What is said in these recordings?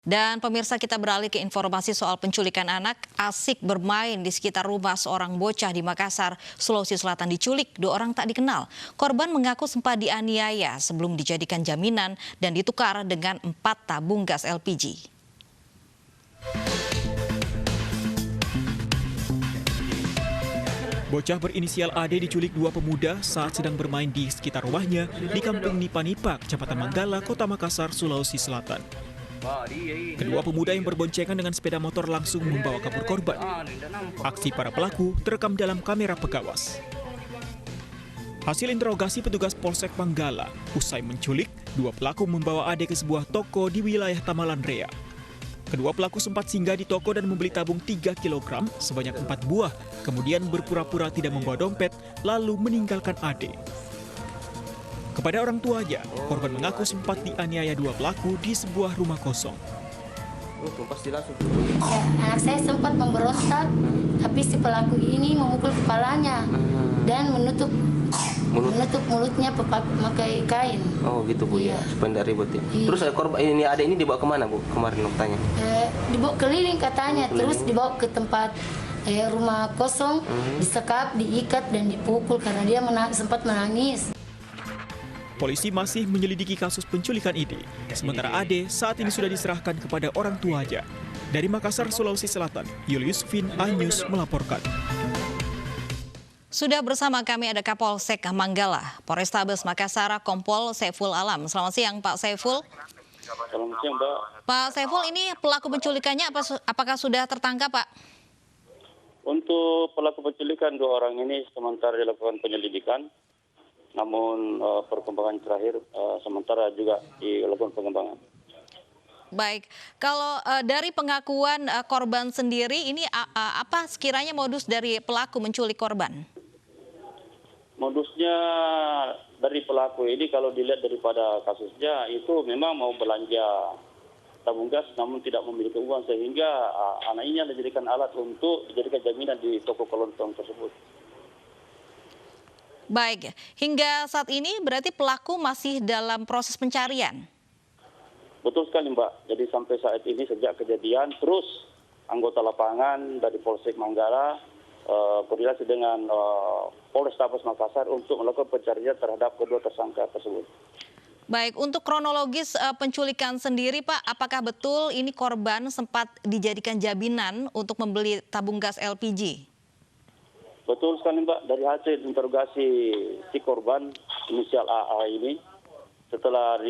Dan pemirsa, kita beralih ke informasi soal penculikan anak. Asik bermain di sekitar rumah seorang bocah di Makassar, Sulawesi Selatan diculik 2 orang tak dikenal. Korban mengaku sempat dianiaya sebelum dijadikan jaminan dan ditukar dengan 4 tabung gas LPG. Bocah berinisial AD diculik 2 pemuda saat sedang bermain di sekitar rumahnya di Kampung Nipa-Nipa, Kecamatan Manggala, Kota Makassar, Sulawesi Selatan. Kedua pemuda yang berboncengan dengan sepeda motor langsung membawa kabur korban. Aksi para pelaku terekam dalam kamera pengawas. Hasil interogasi petugas Polsek Manggala, usai menculik, 2 pelaku membawa AD ke sebuah toko di wilayah Tamalan Rea. Kedua pelaku sempat singgah di toko dan membeli tabung 3 kg sebanyak 4 buah, kemudian berpura-pura tidak membawa dompet, lalu meninggalkan AD. Kepada orang tuanya, korban mengaku sempat dianiaya 2 pelaku di sebuah rumah kosong. Anak saya sempat memberontak, tapi si pelaku ini memukul kepalanya dan menutup mulutnya pakai kain. Oh gitu Bu, ya, supaya tidak ribut ya. Terus korban ini ada ini dibawa kemana Bu? Kemarin tanya. Dibawa keliling katanya, terus dibawa ke tempat rumah kosong, disekap, diikat dan dipukul karena dia sempat menangis. Polisi masih menyelidiki kasus penculikan ini. Sementara AD saat ini sudah diserahkan kepada orang tuanya. Dari Makassar, Sulawesi Selatan, Julius Vin, A-News melaporkan. Sudah bersama kami ada Kapolsek Manggala, Polrestabes Makassar, Kompol Saiful Alam. Selamat siang Pak Saiful. Selamat siang Mbak. Pak Saiful, ini pelaku penculikannya apakah sudah tertangkap Pak? Untuk pelaku penculikan 2 orang ini sementara dilakukan penyelidikan. Namun perkembangan terakhir sementara juga dilakukan pengembangan. Baik, kalau dari pengakuan korban sendiri, ini apa sekiranya modus dari pelaku menculik korban? Modusnya dari pelaku ini kalau dilihat daripada kasusnya itu memang mau belanja tabung gas namun tidak memiliki uang sehingga anak ini dijadikan alat untuk dijadikan jaminan di toko kelontong tersebut. Baik, hingga saat ini berarti pelaku masih dalam proses pencarian? Betul sekali Mbak, jadi sampai saat ini sejak kejadian terus anggota lapangan dari Polsek Manggala koordinasi dengan Polrestabes Makassar untuk melakukan pencarian terhadap kedua tersangka tersebut. Baik, untuk kronologis penculikan sendiri Pak, apakah betul ini korban sempat dijadikan jaminan untuk membeli tabung gas LPG? Betul sekali Mbak, dari hasil interogasi si korban inisial AA ini, setelah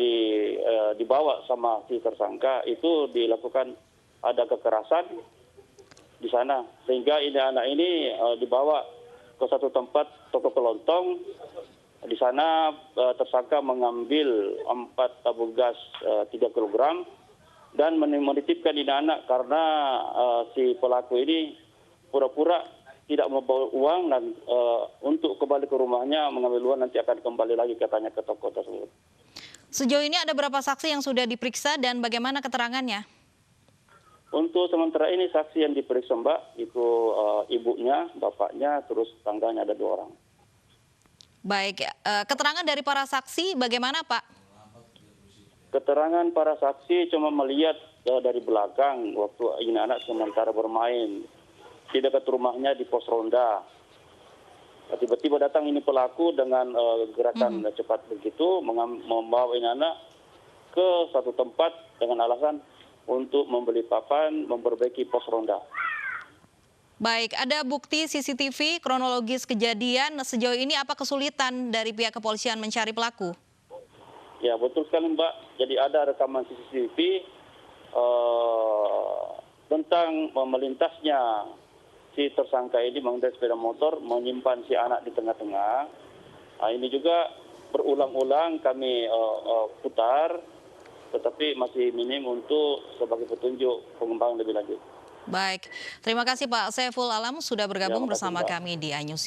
dibawa sama si tersangka itu dilakukan ada kekerasan di sana. Sehingga anak ini dibawa ke satu tempat toko kelontong. Di sana tersangka mengambil 4 tabung gas 3 kg dan menitipkan ini anak karena si pelaku ini pura-pura tidak membawa uang dan untuk kembali ke rumahnya mengambil uang nanti akan kembali lagi katanya ke toko tersebut. Sejauh ini ada berapa saksi yang sudah diperiksa dan bagaimana keterangannya? Untuk sementara ini saksi yang diperiksa Mbak itu ibunya, bapaknya, terus tangganya ada 2 orang. Baik, keterangan dari para saksi bagaimana Pak? Keterangan para saksi cuma melihat dari belakang waktu ini anak sementara bermain di dekat rumahnya di pos ronda. Tiba-tiba datang ini pelaku dengan gerakan cepat begitu membawa ini anak ke satu tempat dengan alasan untuk membeli papan, memperbaiki pos ronda. Baik, ada bukti CCTV kronologis kejadian. Sejauh ini apa kesulitan dari pihak kepolisian mencari pelaku? Ya betul sekali Mbak. Jadi ada rekaman CCTV tentang melintasnya si tersangka ini mengendarai sepeda motor, menyimpan si anak di tengah-tengah. Ini juga berulang-ulang kami putar, tetapi masih minim untuk sebagai petunjuk pengembangan lebih lanjut. Baik, terima kasih Pak Saiful Alam sudah bergabung bersama Mbak. kami di A-News.